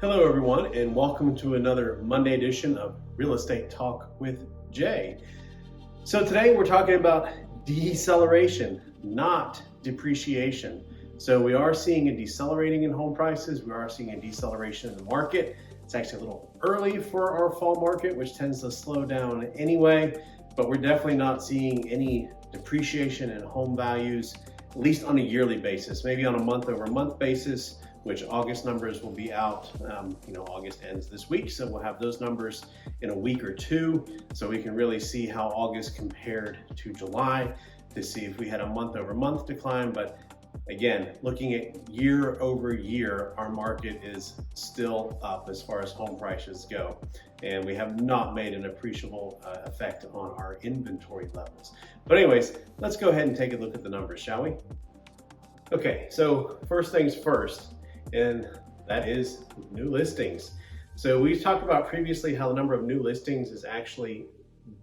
Hello everyone, and welcome to another Monday edition of Real Estate Talk with Jay. So today we're talking about deceleration, not depreciation. So we are seeing a decelerating in home prices. We are seeing a deceleration in the market. It's actually a little early for our fall market, which tends to slow down anyway, but we're definitely not seeing any depreciation in home values, at least on a yearly basis, maybe on a month-over-month basis, which August numbers will be out. August ends this week, so we'll have those numbers in a week or two, so we can really see how August compared to July to see if we had a month-over-month decline. But again, looking at year over year, our market is still up as far as home prices go, and we have not made an appreciable effect on our inventory levels. But anyways, let's go ahead and take a look at the numbers, shall we? Okay, so first things first, and that is new listings. So we've talked about previously how the number of new listings is actually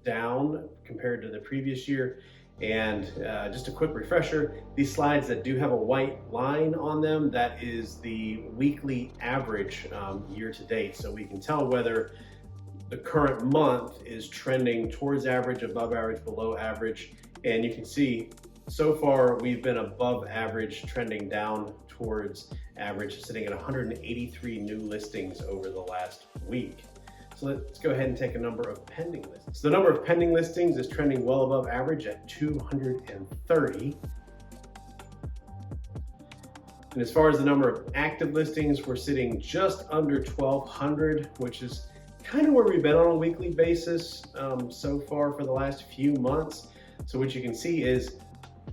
down compared to the previous year. And just a quick refresher, these slides that do have a white line on them, that is the weekly average year to date. So we can tell whether the current month is trending towards average, above average, below average. And you can see so far we've been above average, trending down towards average, sitting at 183 new listings over the last week. So let's go ahead and take a number of pending listings. So the number of pending listings is trending well above average at 230. And as far as the number of active listings, we're sitting just under 1,200, which is kind of where we've been on a weekly basis so far for the last few months. So what you can see is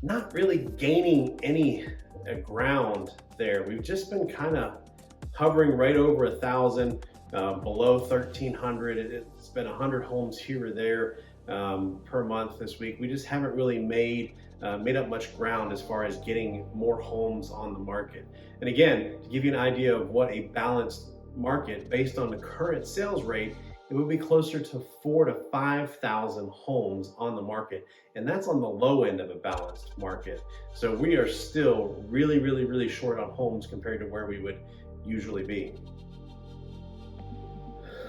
not really gaining any ground there. We've just been kind of hovering right over 1,000, below 1,300. It's been 100 homes here or there per month this week. We just haven't really made up much ground as far as getting more homes on the market. And again, to give you an idea of what a balanced market based on the current sales rate, it would be closer to 4,000 to 5,000 homes on the market. And that's on the low end of a balanced market. So we are still really, really, really short on homes compared to where we would usually be.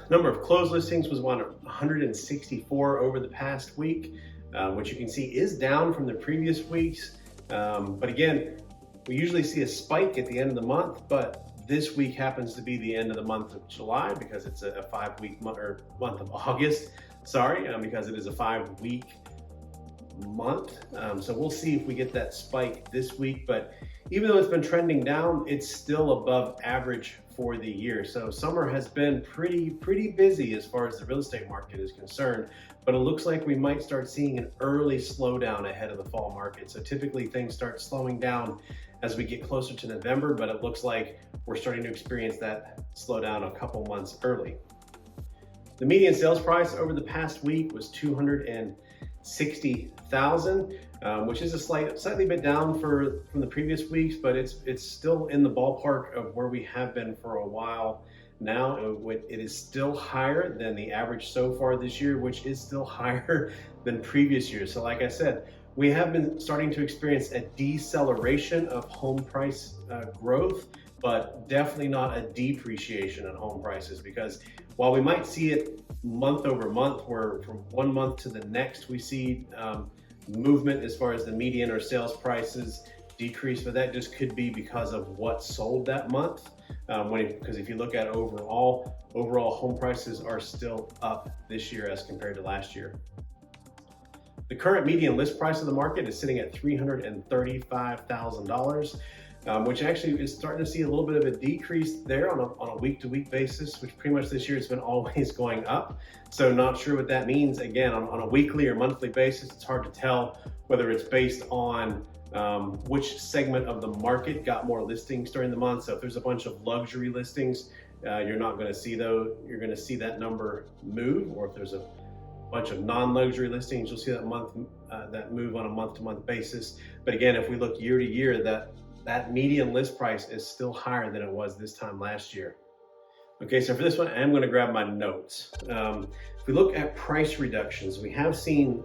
Number of closed listings was 164 over the past week, which you can see is down from the previous weeks. But again, we usually see a spike at the end of the month, but this week happens to be the end of the month of July because it's a 5-week month, or month of August, because it is a 5-week month. So we'll see if we get that spike this week, but even though it's been trending down, it's still above average for the year. So summer has been pretty busy as far as the real estate market is concerned, but it looks like we might start seeing an early slowdown ahead of the fall market. So typically things start slowing down as we get closer to November, but it looks like we're starting to experience that slowdown a couple months early. The median sales price over the past week was $260,000, which is a slightly bit down from the previous weeks, but it's still in the ballpark of where we have been for a while now. It is still higher than the average so far this year, which is still higher than previous years. So like I said, we have been starting to experience a deceleration of home price growth, but definitely not a depreciation in home prices, because while we might see it month over month, where from one month to the next we see movement as far as the median or sales prices decrease, but that just could be because of what sold that month. Because if you look at overall home prices are still up this year as compared to last year. The current median list price of the market is sitting at $335,000, which actually is starting to see a little bit of a decrease there on a week-to-week basis, which pretty much this year it's been always going up. So not sure what that means. Again, on a weekly or monthly basis, it's hard to tell whether it's based on which segment of the market got more listings during the month. So if there's a bunch of luxury listings, you're not going to see those. You're going to see that number move, or if there's a bunch of non-luxury listings, you'll see that move on a month-to-month basis. But again, if we look year to year, that median list price is still higher than it was this time last year. Okay, so for this one, I'm going to grab my notes. If we look at price reductions, we have seen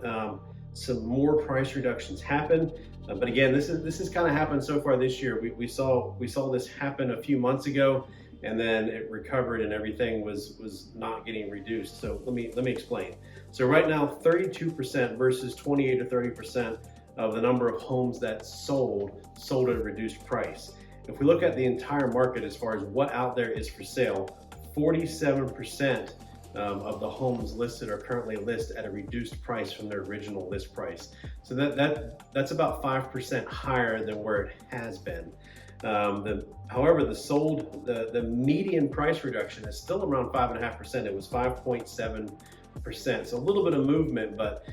some more price reductions happen. But again, this has kind of happened so far this year. We saw this happen a few months ago, and then it recovered and everything was not getting reduced. So let me explain. So right now, 32% versus 28 or 30% of the number of homes that sold at a reduced price. If we look at the entire market as far as what out there is for sale, 47% of the homes listed are currently listed at a reduced price from their original list price. So that's about 5% higher than where it has been. However, the median price reduction is still around 5.5%. It was 5.7%. So a little bit of movement, but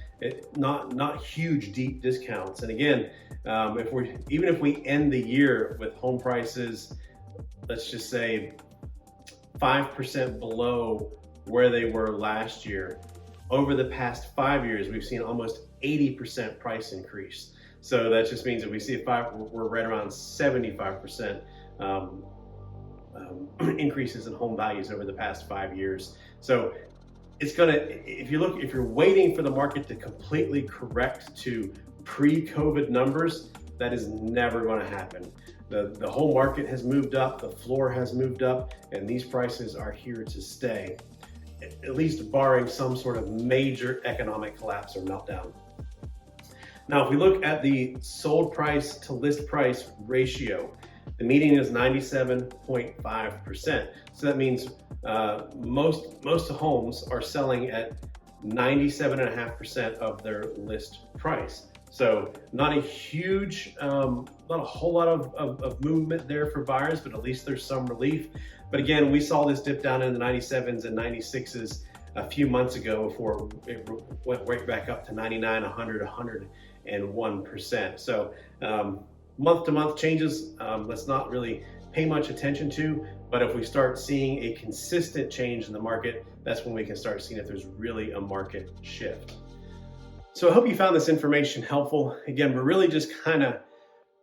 not huge, deep discounts. And again, even if we end the year with home prices, let's just say 5% below where they were last year, over the past 5 years, we've seen almost 80% price increase. So that just means that we see we're right around 75% increases in home values over the past 5 years. So it's if you're waiting for the market to completely correct to pre-COVID numbers, that is never going to happen. The whole market has moved up, the floor has moved up, and these prices are here to stay, at least barring some sort of major economic collapse or meltdown. Now, if we look at the sold price to list price ratio, the median is 97.5%. So that means most homes are selling at 97.5% of their list price. So not a huge, not a whole lot of movement there for buyers, but at least there's some relief. But again, we saw this dip down in the 97s and 96s a few months ago before it went right back up to 99, 100, 101%. So month to month changes, let's not really pay much attention to, but if we start seeing a consistent change in the market, that's when we can start seeing if there's really a market shift. So I hope you found this information helpful. Again, we're really just kind of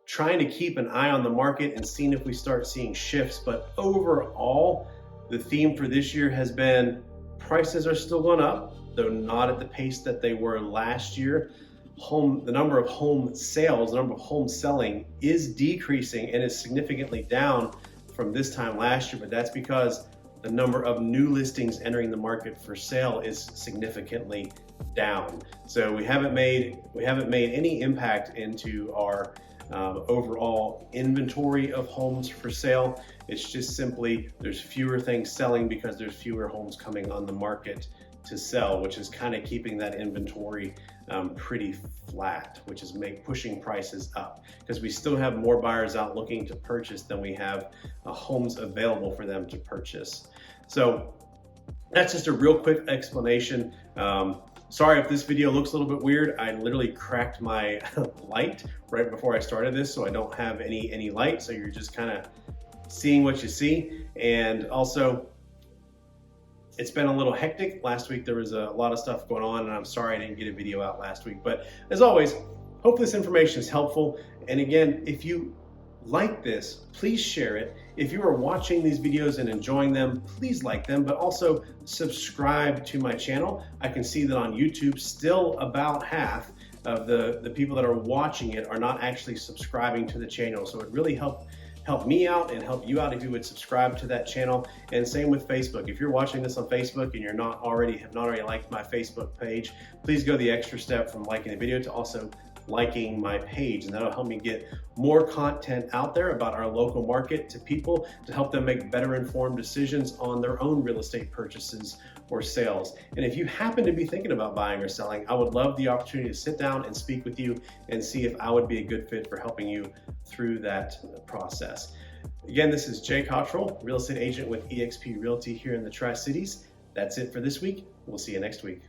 trying to keep an eye on the market and seeing if we start seeing shifts. But overall, the theme for this year has been prices are still going up, though not at the pace that they were last year. The number of home sales, the number of home selling is decreasing and is significantly down from this time last year, but that's because the number of new listings entering the market for sale is significantly down. So we haven't made any impact into our overall inventory of homes for sale. It's just simply there's fewer things selling because there's fewer homes coming on the market to sell, which is kind of keeping that inventory pretty flat, which is pushing prices up because we still have more buyers out looking to purchase than we have homes available for them to purchase. So that's just a real quick explanation. Sorry if this video looks a little bit weird. I literally cracked my light right before I started this, so I don't have any light. So you're just kind of seeing what you see. And also, it's been a little hectic. Last week there was a lot of stuff going on, and I'm sorry I didn't get a video out last week. But as always, hope this information is helpful. And again, if you like this, please share it. If you are watching these videos and enjoying them, please like them, but also subscribe to my channel. I can see that on YouTube, still about half of the people that are watching it are not actually subscribing to the channel. So it really help me out and help you out if you would subscribe to that channel. And same with Facebook. If you're watching this on Facebook and have not already liked my Facebook page, please go the extra step from liking the video to also liking my page, and that'll help me get more content out there about our local market to people to help them make better informed decisions on their own real estate purchases or sales. And if you happen to be thinking about buying or selling, I would love the opportunity to sit down and speak with you and see if I would be a good fit for helping you through that process. Again, this is Jay Cottrell, real estate agent with eXp Realty here in the Tri-Cities. That's it for this week. We'll see you next week.